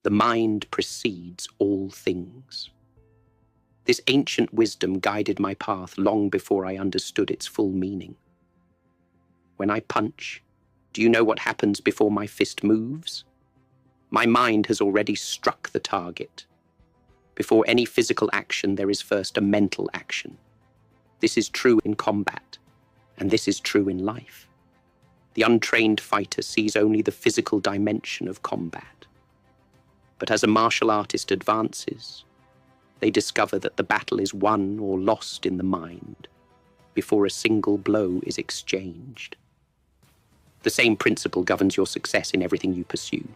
The mind precedes all things. This ancient wisdom guided my path long before I understood its full meaning. When I punch, do you know what happens before my fist moves? My mind has already struck the target. Before any physical action, there is first a mental action. This is true in combat, and this is true in life. The untrained fighter sees only the physical dimension of combat. But as a martial artist advances, they discover that the battle is won or lost in the mind before a single blow is exchanged. The same principle governs your success in everything you pursue.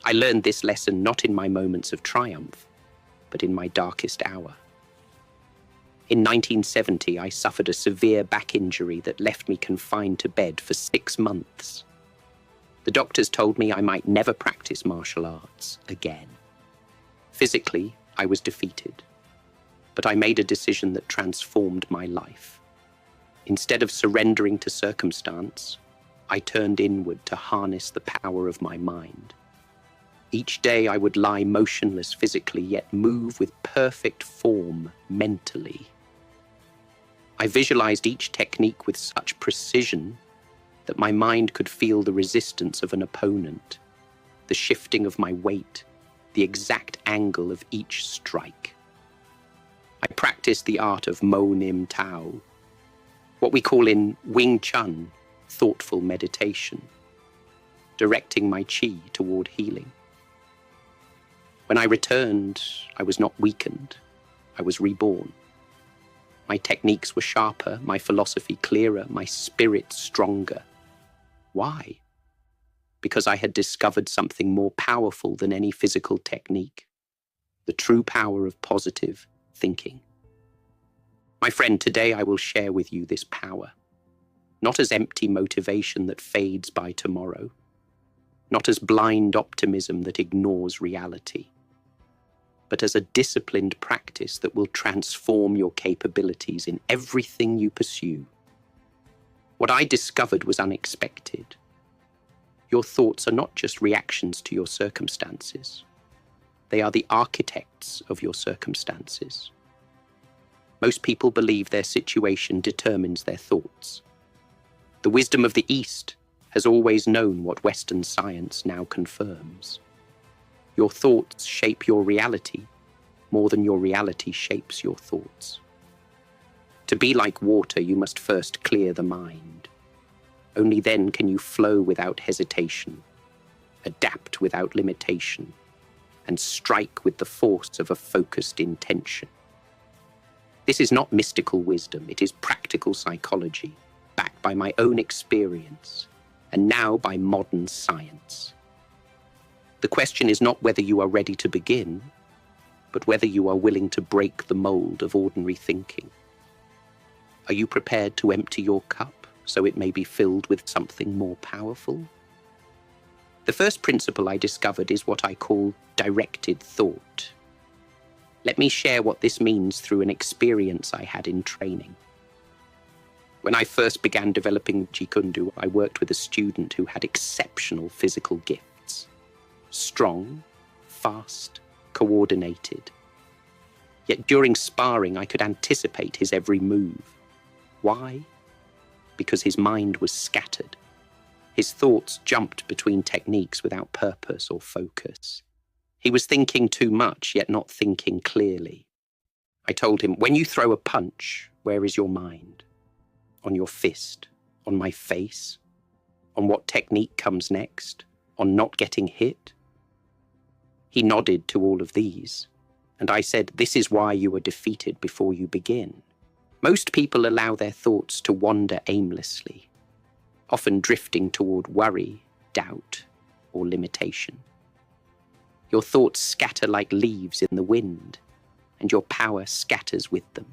I learned this lesson not in my moments of triumph, but in my darkest hour. In 1970, I suffered a severe back injury that left me confined to bed for 6 months. The doctors told me I might never practice martial arts again. Physically, I was defeated, but I made a decision that transformed my life. Instead of surrendering to circumstance, I turned inward to harness the power of my mind. Each day I would lie motionless physically, yet move with perfect form mentally. I visualized each technique with such precision that my mind could feel the resistance of an opponent, the shifting of my weight, the exact angle of each strike. I practiced the art of Mo Nim Tao, what we call in Wing Chun, thoughtful meditation, directing my chi toward healing. When I returned, I was not weakened, I was reborn. My techniques were sharper, my philosophy clearer, my spirit stronger. Why? Because I had discovered something more powerful than any physical technique, the true power of positive thinking. My friend, today I will share with you this power, not as empty motivation that fades by tomorrow, not as blind optimism that ignores reality, but as a disciplined practice that will transform your capabilities in everything you pursue. What I discovered was unexpected. Your thoughts are not just reactions to your circumstances. They are the architects of your circumstances. Most people believe their situation determines their thoughts. The wisdom of the East has always known what Western science now confirms. Your thoughts shape your reality more than your reality shapes your thoughts. To be like water, you must first clear the mind. Only then can you flow without hesitation, adapt without limitation, and strike with the force of a focused intention. This is not mystical wisdom, it is practical psychology, backed by my own experience, and now by modern science. The question is not whether you are ready to begin, but whether you are willing to break the mold of ordinary thinking. Are you prepared to empty your cup so it may be filled with something more powerful? The first principle I discovered is what I call directed thought. Let me share what this means through an experience I had in training. When I first began developing Jeet Kune Do, I worked with a student who had exceptional physical gifts. Strong, fast, coordinated. Yet during sparring, I could anticipate his every move. Why? Because his mind was scattered. His thoughts jumped between techniques without purpose or focus. He was thinking too much, yet not thinking clearly. I told him, when you throw a punch, where is your mind? On your fist? On my face? On what technique comes next? On not getting hit? He nodded to all of these, and I said, this is why you are defeated before you begin. Most people allow their thoughts to wander aimlessly, often drifting toward worry, doubt, or limitation. Your thoughts scatter like leaves in the wind, and your power scatters with them.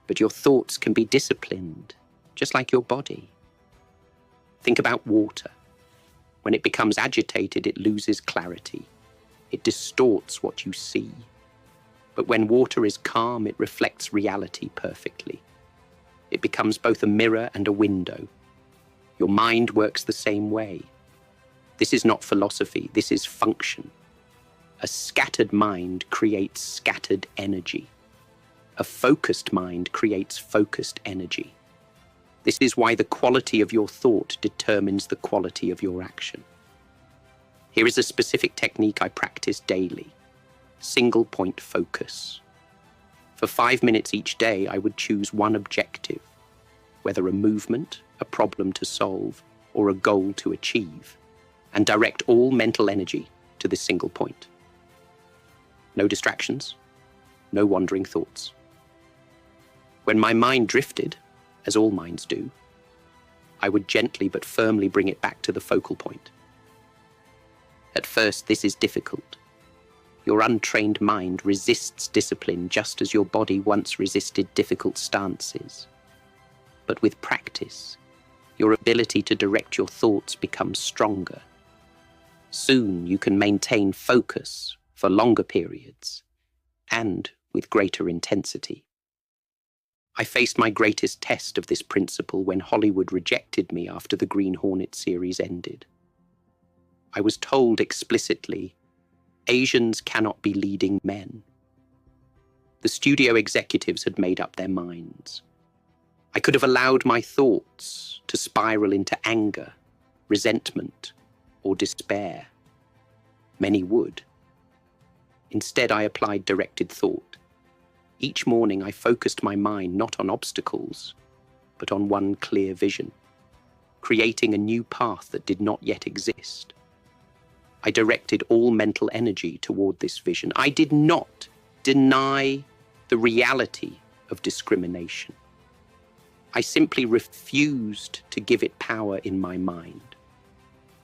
But your thoughts can be disciplined, just like your body. Think about water. When it becomes agitated, it loses clarity. It distorts what you see. But when water is calm, it reflects reality perfectly. It becomes both a mirror and a window. Your mind works the same way. This is not philosophy, this is function. A scattered mind creates scattered energy. A focused mind creates focused energy. This is why the quality of your thought determines the quality of your action. Here is a specific technique I practice daily: single point focus. For 5 minutes each day, I would choose one objective, whether a movement, a problem to solve, or a goal to achieve, and direct all mental energy to this single point. No distractions, no wandering thoughts. When my mind drifted, as all minds do, I would gently but firmly bring it back to the focal point. At first, this is difficult. Your untrained mind resists discipline just as your body once resisted difficult stances. But with practice, your ability to direct your thoughts becomes stronger. Soon you can maintain focus for longer periods and with greater intensity. I faced my greatest test of this principle when Hollywood rejected me after the Green Hornet series ended. I was told explicitly, Asians cannot be leading men. The studio executives had made up their minds. I could have allowed my thoughts to spiral into anger, resentment, or despair. Many would. Instead, I applied directed thought. Each morning, I focused my mind not on obstacles, but on one clear vision, creating a new path that did not yet exist. I directed all mental energy toward this vision. I did not deny the reality of discrimination. I simply refused to give it power in my mind.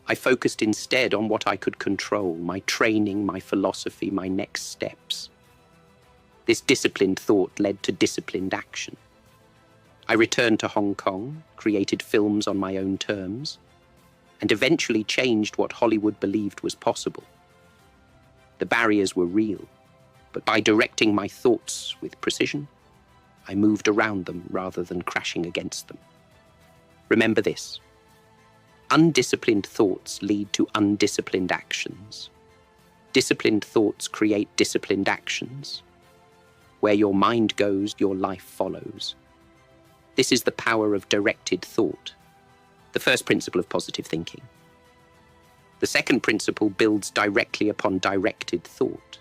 I focused instead on what I could control: my training, my philosophy, my next steps. This disciplined thought led to disciplined action. I returned to Hong Kong, created films on my own terms, and eventually changed what Hollywood believed was possible. The barriers were real, but by directing my thoughts with precision, I moved around them rather than crashing against them. Remember this: undisciplined thoughts lead to undisciplined actions. Disciplined thoughts create disciplined actions. Where your mind goes, your life follows. This is the power of directed thought, the first principle of positive thinking. The second principle builds directly upon directed thought.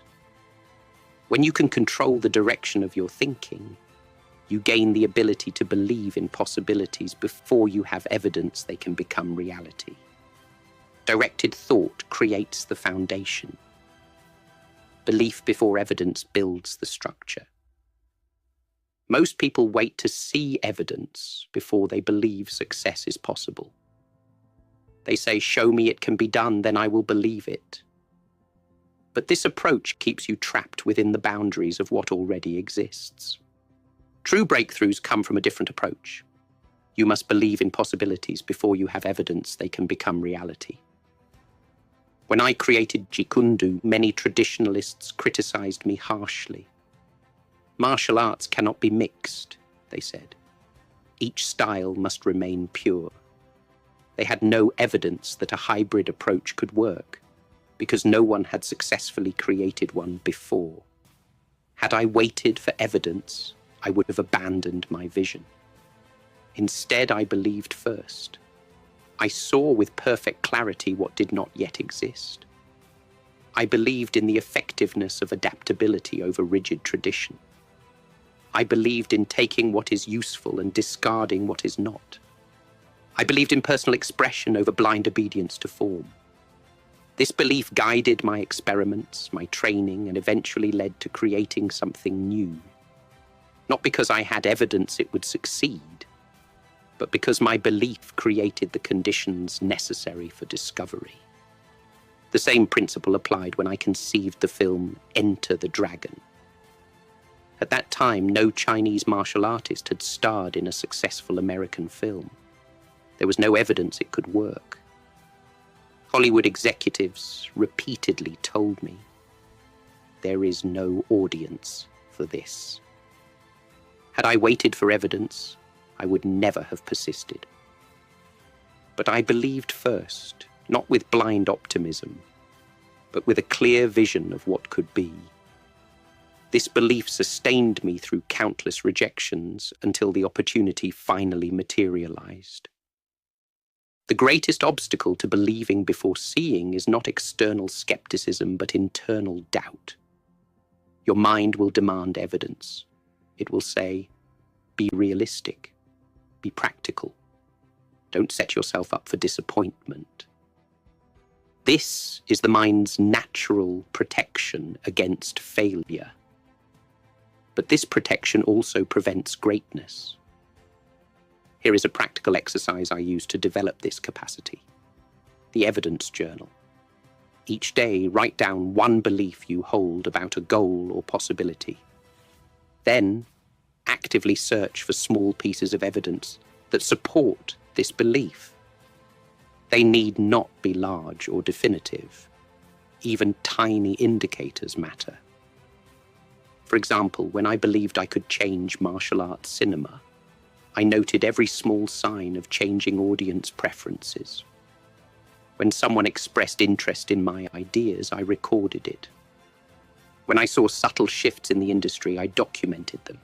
When you can control the direction of your thinking, you gain the ability to believe in possibilities before you have evidence they can become reality. Directed thought creates the foundation. Belief before evidence builds the structure. Most people wait to see evidence before they believe success is possible. They say, "Show me it can be done, then I will believe it." But this approach keeps you trapped within the boundaries of what already exists. True breakthroughs come from a different approach. You must believe in possibilities before you have evidence they can become reality. When I created Jikundu, many traditionalists criticized me harshly. Martial arts cannot be mixed, they said. Each style must remain pure. They had no evidence that a hybrid approach could work, because no one had successfully created one before. Had I waited for evidence, I would have abandoned my vision. Instead, I believed first. I saw with perfect clarity what did not yet exist. I believed in the effectiveness of adaptability over rigid tradition. I believed in taking what is useful and discarding what is not. I believed in personal expression over blind obedience to form. This belief guided my experiments, my training, and eventually led to creating something new. Not because I had evidence it would succeed, but because my belief created the conditions necessary for discovery. The same principle applied when I conceived the film Enter the Dragon. At that time, no Chinese martial artist had starred in a successful American film. There was no evidence it could work. Hollywood executives repeatedly told me, "There is no audience for this." Had I waited for evidence, I would never have persisted. But I believed first, not with blind optimism, but with a clear vision of what could be. This belief sustained me through countless rejections until the opportunity finally materialized. The greatest obstacle to believing before seeing is not external skepticism, but internal doubt. Your mind will demand evidence. It will say, be realistic, be practical. Don't set yourself up for disappointment. This is the mind's natural protection against failure. But this protection also prevents greatness. Here is a practical exercise I use to develop this capacity. The evidence journal. Each day, write down one belief you hold about a goal or possibility. Then, actively search for small pieces of evidence that support this belief. They need not be large or definitive. Even tiny indicators matter. For example, when I believed I could change martial arts cinema, I noted every small sign of changing audience preferences. When someone expressed interest in my ideas, I recorded it. When I saw subtle shifts in the industry, I documented them.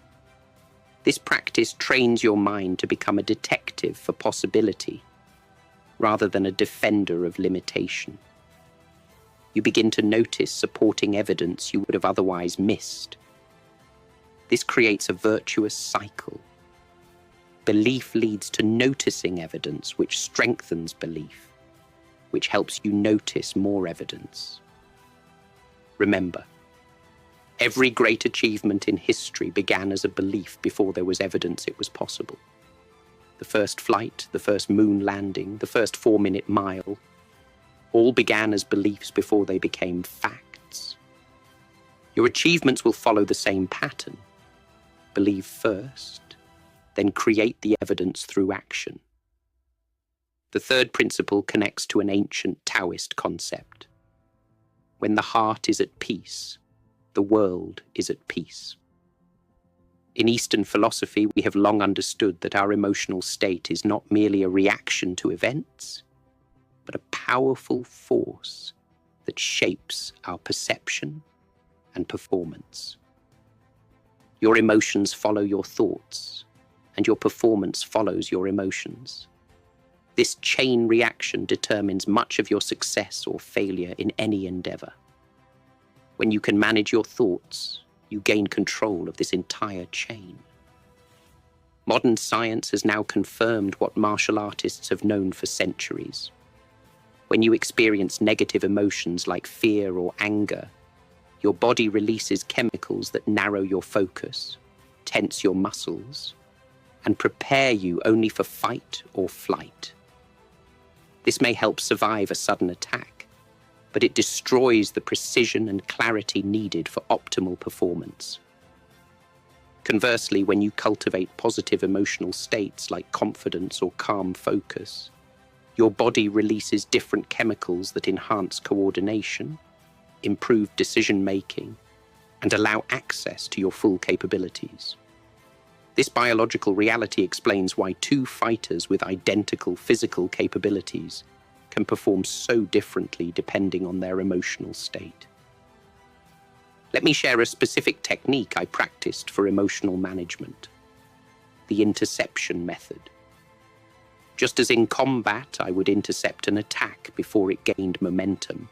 This practice trains your mind to become a detective for possibility, rather than a defender of limitation. You begin to notice supporting evidence you would have otherwise missed. This creates a virtuous cycle. Belief leads to noticing evidence, which strengthens belief, which helps you notice more evidence. Remember, every great achievement in history began as a belief before there was evidence it was possible. The first flight, the first moon landing, the first 4-minute mile, all began as beliefs before they became facts. Your achievements will follow the same pattern. Believe first, then create the evidence through action. The third principle connects to an ancient Taoist concept. When the heart is at peace, the world is at peace. In Eastern philosophy, we have long understood that our emotional state is not merely a reaction to events, but a powerful force that shapes our perception and performance. Your emotions follow your thoughts, and your performance follows your emotions. This chain reaction determines much of your success or failure in any endeavor. When you can manage your thoughts, you gain control of this entire chain. Modern science has now confirmed what martial artists have known for centuries. When you experience negative emotions like fear or anger, your body releases chemicals that narrow your focus, tense your muscles, and prepare you only for fight or flight. This may help survive a sudden attack, but it destroys the precision and clarity needed for optimal performance. Conversely, when you cultivate positive emotional states like confidence or calm focus, your body releases different chemicals that enhance coordination, improve decision-making, and allow access to your full capabilities. This biological reality explains why two fighters with identical physical capabilities can perform so differently depending on their emotional state. Let me share a specific technique I practiced for emotional management: the interception method. Just as in combat I would intercept an attack before it gained momentum,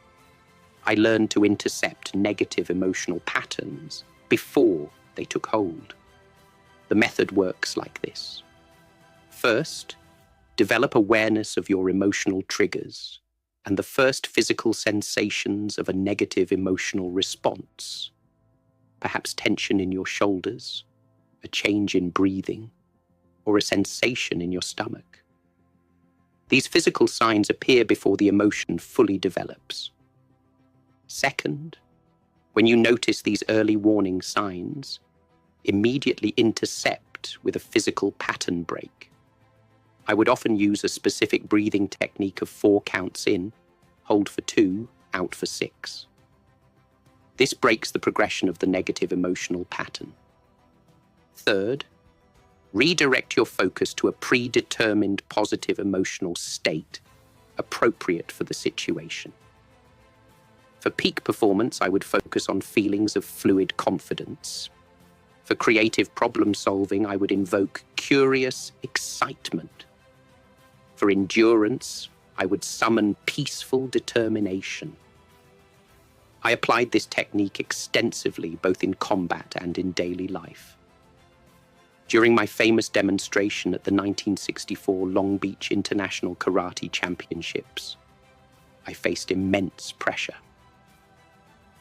I learned to intercept negative emotional patterns before they took hold. The method works like this. First, develop awareness of your emotional triggers and the first physical sensations of a negative emotional response. Perhaps tension in your shoulders, a change in breathing, or a sensation in your stomach. These physical signs appear before the emotion fully develops. Second, when you notice these early warning signs, immediately intercept with a physical pattern break. I would often use a specific breathing technique of 4 counts in, hold for 2, out for 6. This breaks the progression of the negative emotional pattern. Third, redirect your focus to a predetermined positive emotional state appropriate for the situation. For peak performance, I would focus on feelings of fluid confidence. For creative problem solving, I would invoke curious excitement. For endurance, I would summon peaceful determination. I applied this technique extensively, both in combat and in daily life. During my famous demonstration at the 1964 Long Beach International Karate Championships, I faced immense pressure.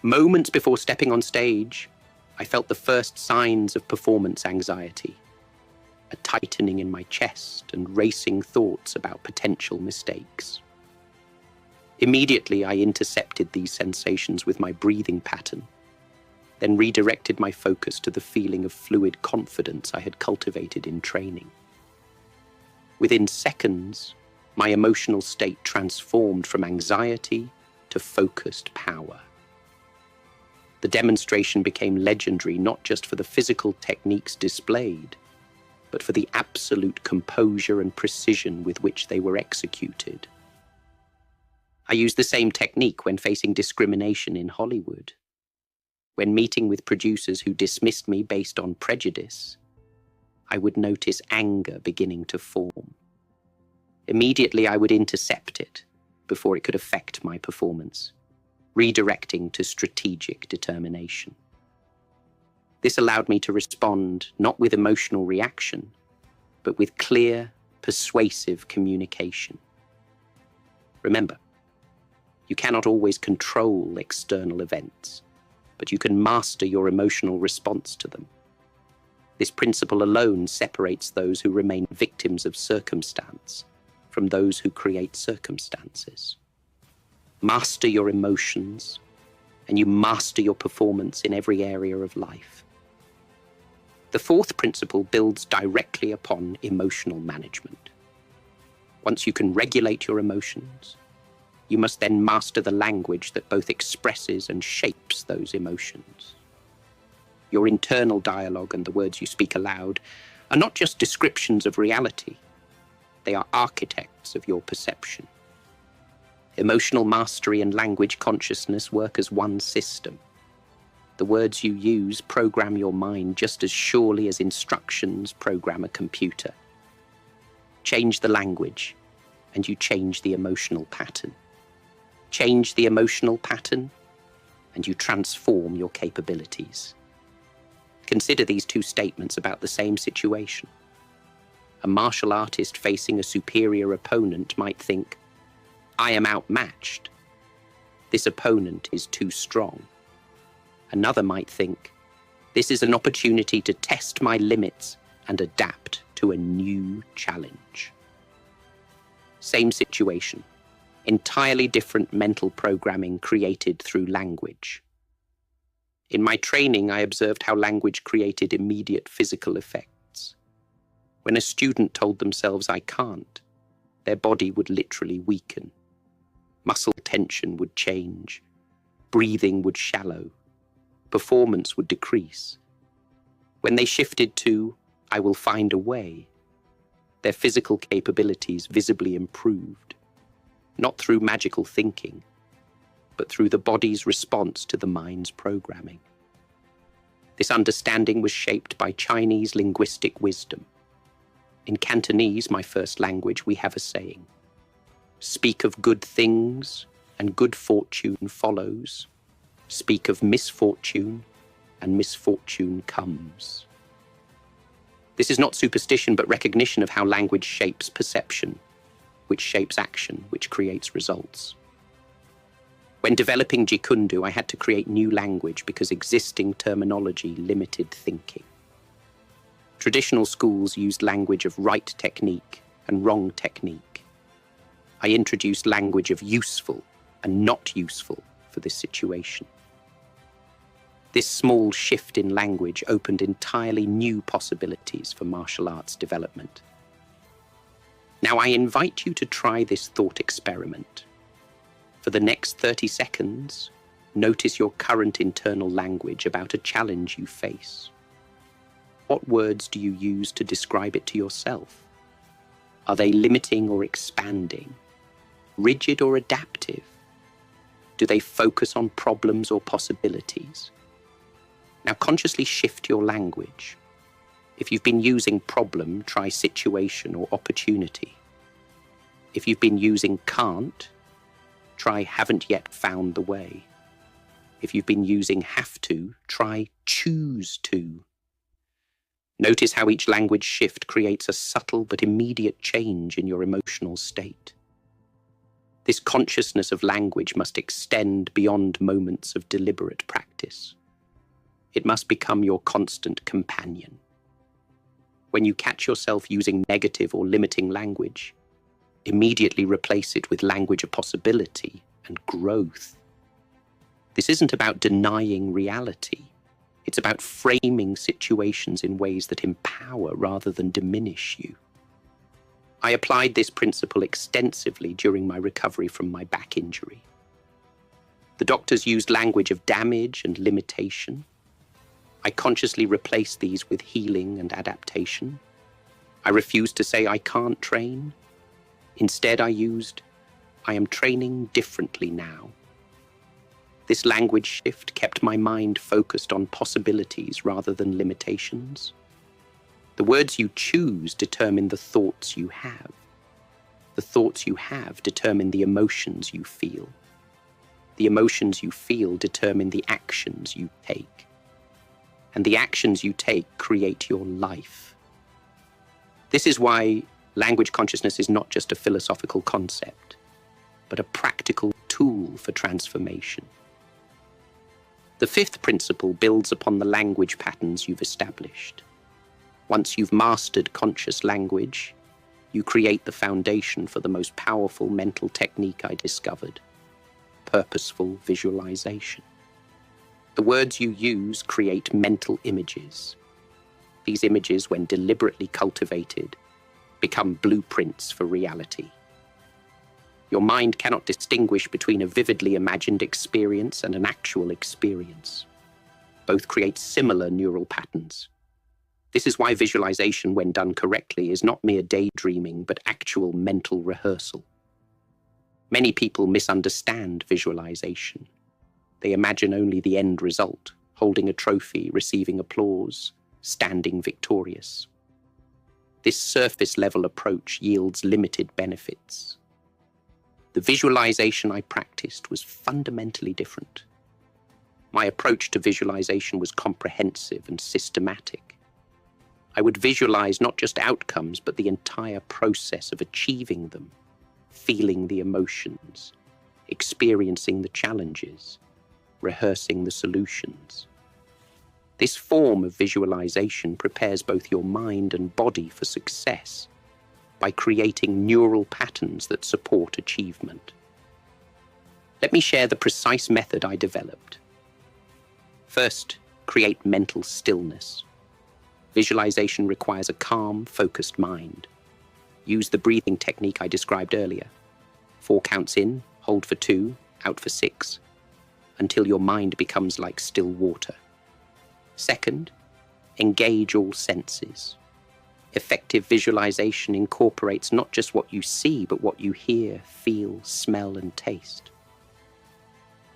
Moments before stepping on stage, I felt the first signs of performance anxiety, a tightening in my chest and racing thoughts about potential mistakes. Immediately, I intercepted these sensations with my breathing pattern, then redirected my focus to the feeling of fluid confidence I had cultivated in training. Within seconds, my emotional state transformed from anxiety to focused power. The demonstration became legendary not just for the physical techniques displayed, but for the absolute composure and precision with which they were executed. I used the same technique when facing discrimination in Hollywood. When meeting with producers who dismissed me based on prejudice, I would notice anger beginning to form. Immediately, I would intercept it before it could affect my performance, redirecting to strategic determination. This allowed me to respond not with emotional reaction, but with clear, persuasive communication. Remember, you cannot always control external events, but you can master your emotional response to them. This principle alone separates those who remain victims of circumstance from those who create circumstances. Master your emotions, and you master your performance in every area of life. The fourth principle builds directly upon emotional management. Once you can regulate your emotions, you must then master the language that both expresses and shapes those emotions. Your internal dialogue and the words you speak aloud are not just descriptions of reality, they are architects of your perception. Emotional mastery and language consciousness work as one system. The words you use program your mind just as surely as instructions program a computer. Change the language, and you change the emotional pattern. Change the emotional pattern, and you transform your capabilities. Consider these two statements about the same situation. A martial artist facing a superior opponent might think, "I am outmatched. This opponent is too strong." Another might think, "This is an opportunity to test my limits and adapt to a new challenge." Same situation, entirely different mental programming created through language. In my training, I observed how language created immediate physical effects. When a student told themselves, "I can't," their body would literally weaken. Muscle tension would change. Breathing would shallow. Performance would decrease. When they shifted to, "I will find a way," their physical capabilities visibly improved, not through magical thinking, but through the body's response to the mind's programming. This understanding was shaped by Chinese linguistic wisdom. In Cantonese, my first language, we have a saying, "Speak of good things, and good fortune follows. Speak of misfortune, and misfortune comes." This is not superstition, but recognition of how language shapes perception, which shapes action, which creates results. When developing Jikundu, I had to create new language because existing terminology limited thinking. Traditional schools used language of right technique and wrong technique. I introduced language of useful and not useful for this situation. This small shift in language opened entirely new possibilities for martial arts development. Now I invite you to try this thought experiment. For the next 30 seconds, notice your current internal language about a challenge you face. What words do you use to describe it to yourself? Are they limiting or expanding? rigid or adaptive? Do they focus on problems or possibilities? Now consciously shift your language. If you've been using problem, try situation or opportunity. If you've been using can't, try haven't yet found the way. If you've been using have to, try choose to. Notice how each language shift creates a subtle but immediate change in your emotional state. This consciousness of language must extend beyond moments of deliberate practice. It must become your constant companion. When you catch yourself using negative or limiting language, immediately replace it with language of possibility and growth. This isn't about denying reality. It's about framing situations in ways that empower rather than diminish you. I applied this principle extensively during my recovery from my back injury. The doctors used language of damage and limitation. I consciously replaced these with healing and adaptation. I refused to say I can't train. Instead, I used, I am training differently now. This language shift kept my mind focused on possibilities rather than limitations. The words you choose determine the thoughts you have. The thoughts you have determine the emotions you feel. The emotions you feel determine the actions you take. And the actions you take create your life. This is why language consciousness is not just a philosophical concept, but a practical tool for transformation. The fifth principle builds upon the language patterns you've established. Once you've mastered conscious language, you create the foundation for the most powerful mental technique I discovered: purposeful visualization. The words you use create mental images. These images, when deliberately cultivated, become blueprints for reality. Your mind cannot distinguish between a vividly imagined experience and an actual experience. Both create similar neural patterns. This is why visualization, when done correctly, is not mere daydreaming, but actual mental rehearsal. Many people misunderstand visualization. They imagine only the end result, holding a trophy, receiving applause, standing victorious. This surface-level approach yields limited benefits. The visualization I practiced was fundamentally different. My approach to visualization was comprehensive and systematic. I would visualize not just outcomes, but the entire process of achieving them, feeling the emotions, experiencing the challenges, rehearsing the solutions. This form of visualization prepares both your mind and body for success by creating neural patterns that support achievement. Let me share the precise method I developed. First, create mental stillness. Visualization requires a calm, focused mind. Use the breathing technique I described earlier. 4 counts in, hold for 2, out for 6, until your mind becomes like still water. Second, engage all senses. Effective visualization incorporates not just what you see, but what you hear, feel, smell, and taste.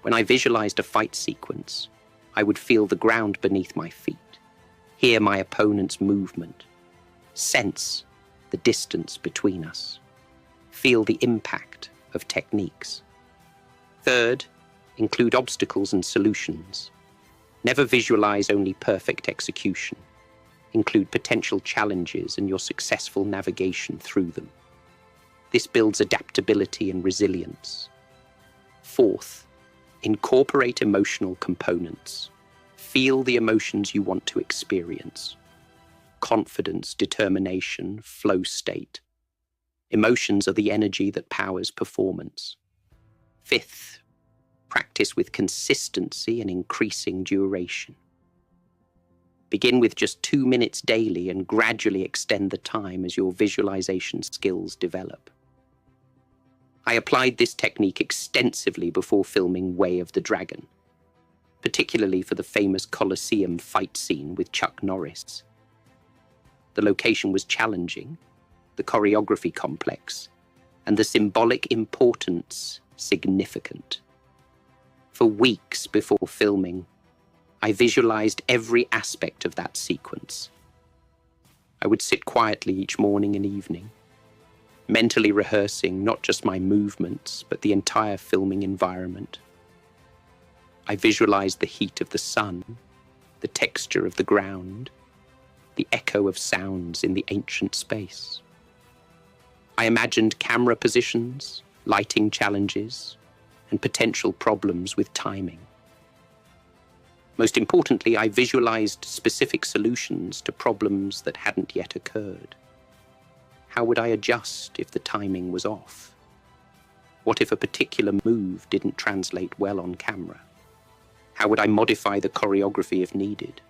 When I visualized a fight sequence, I would feel the ground beneath my feet, hear my opponent's movement, sense the distance between us, feel the impact of techniques. Third, include obstacles and solutions. Never visualize only perfect execution. Include potential challenges and your successful navigation through them. This builds adaptability and resilience. Fourth, incorporate emotional components. Feel the emotions you want to experience. Confidence, determination, flow state. Emotions are the energy that powers performance. Fifth, practice with consistency and increasing duration. Begin with just 2 minutes daily and gradually extend the time as your visualization skills develop. I applied this technique extensively before filming Way of the Dragon, particularly for the famous Colosseum fight scene with Chuck Norris. The location was challenging, the choreography complex, and the symbolic importance significant. For weeks before filming, I visualized every aspect of that sequence. I would sit quietly each morning and evening, mentally rehearsing not just my movements, but the entire filming environment. I visualized the heat of the sun, the texture of the ground, the echo of sounds in the ancient space. I imagined camera positions, lighting challenges, and potential problems with timing. Most importantly, I visualized specific solutions to problems that hadn't yet occurred. How would I adjust if the timing was off? What if a particular move didn't translate well on camera? How would I modify the choreography if needed?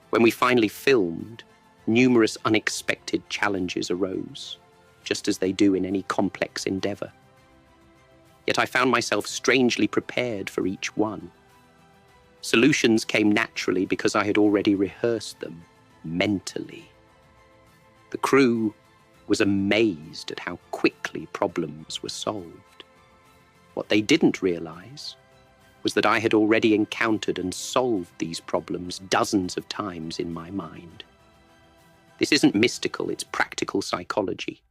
When we finally filmed, numerous unexpected challenges arose, just as they do in any complex endeavor. Yet I found myself strangely prepared for each one. Solutions came naturally because I had already rehearsed them mentally. The crew was amazed at how quickly problems were solved. What they didn't realize was that I had already encountered and solved these problems dozens of times in my mind. This isn't mystical, it's practical psychology.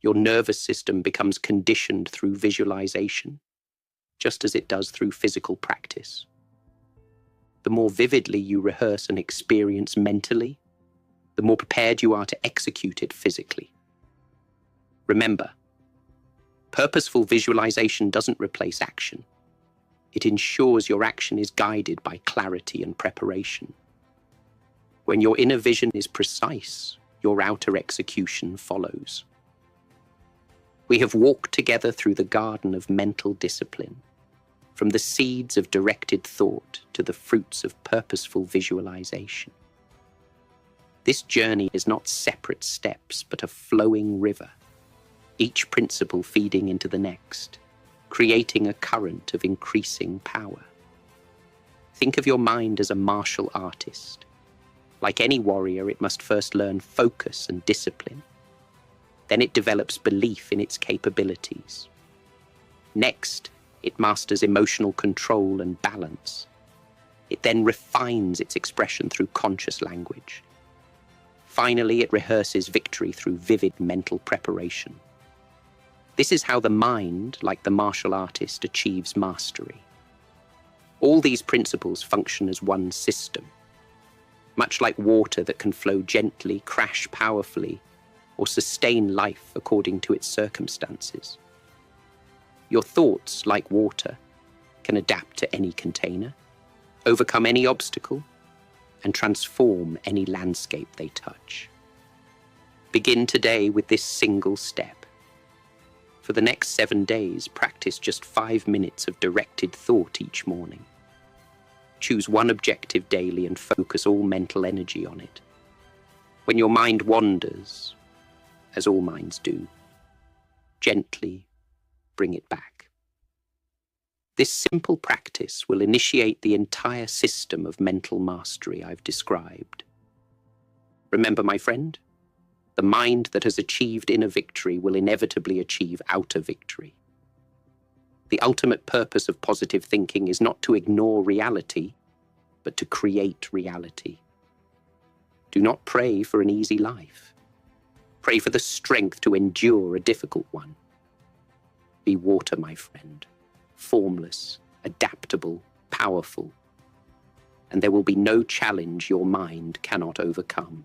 Your nervous system becomes conditioned through visualization, just as it does through physical practice. The more vividly you rehearse an experience mentally, the more prepared you are to execute it physically. Remember, purposeful visualization doesn't replace action. It ensures your action is guided by clarity and preparation. When your inner vision is precise, your outer execution follows. We have walked together through the garden of mental discipline, from the seeds of directed thought to the fruits of purposeful visualization. This journey is not separate steps, but a flowing river, each principle feeding into the next, creating a current of increasing power. Think of your mind as a martial artist. Like any warrior, it must first learn focus and discipline. Then it develops belief in its capabilities. Next, it masters emotional control and balance. It then refines its expression through conscious language. Finally, it rehearses victory through vivid mental preparation. This is how the mind, like the martial artist, achieves mastery. All these principles function as one system. Much like water that can flow gently, crash powerfully, or sustain life according to its circumstances. Your thoughts, like water, can adapt to any container, overcome any obstacle, and transform any landscape they touch. Begin today with this single step. For the next 7 days, practice just 5 minutes of directed thought each morning. Choose one objective daily and focus all mental energy on it. When your mind wanders, as all minds do, gently bring it back. This simple practice will initiate the entire system of mental mastery I've described. Remember, my friend, the mind that has achieved inner victory will inevitably achieve outer victory. The ultimate purpose of positive thinking is not to ignore reality, but to create reality. Do not pray for an easy life. Pray for the strength to endure a difficult one. Be water, my friend, formless, adaptable, powerful, and there will be no challenge your mind cannot overcome.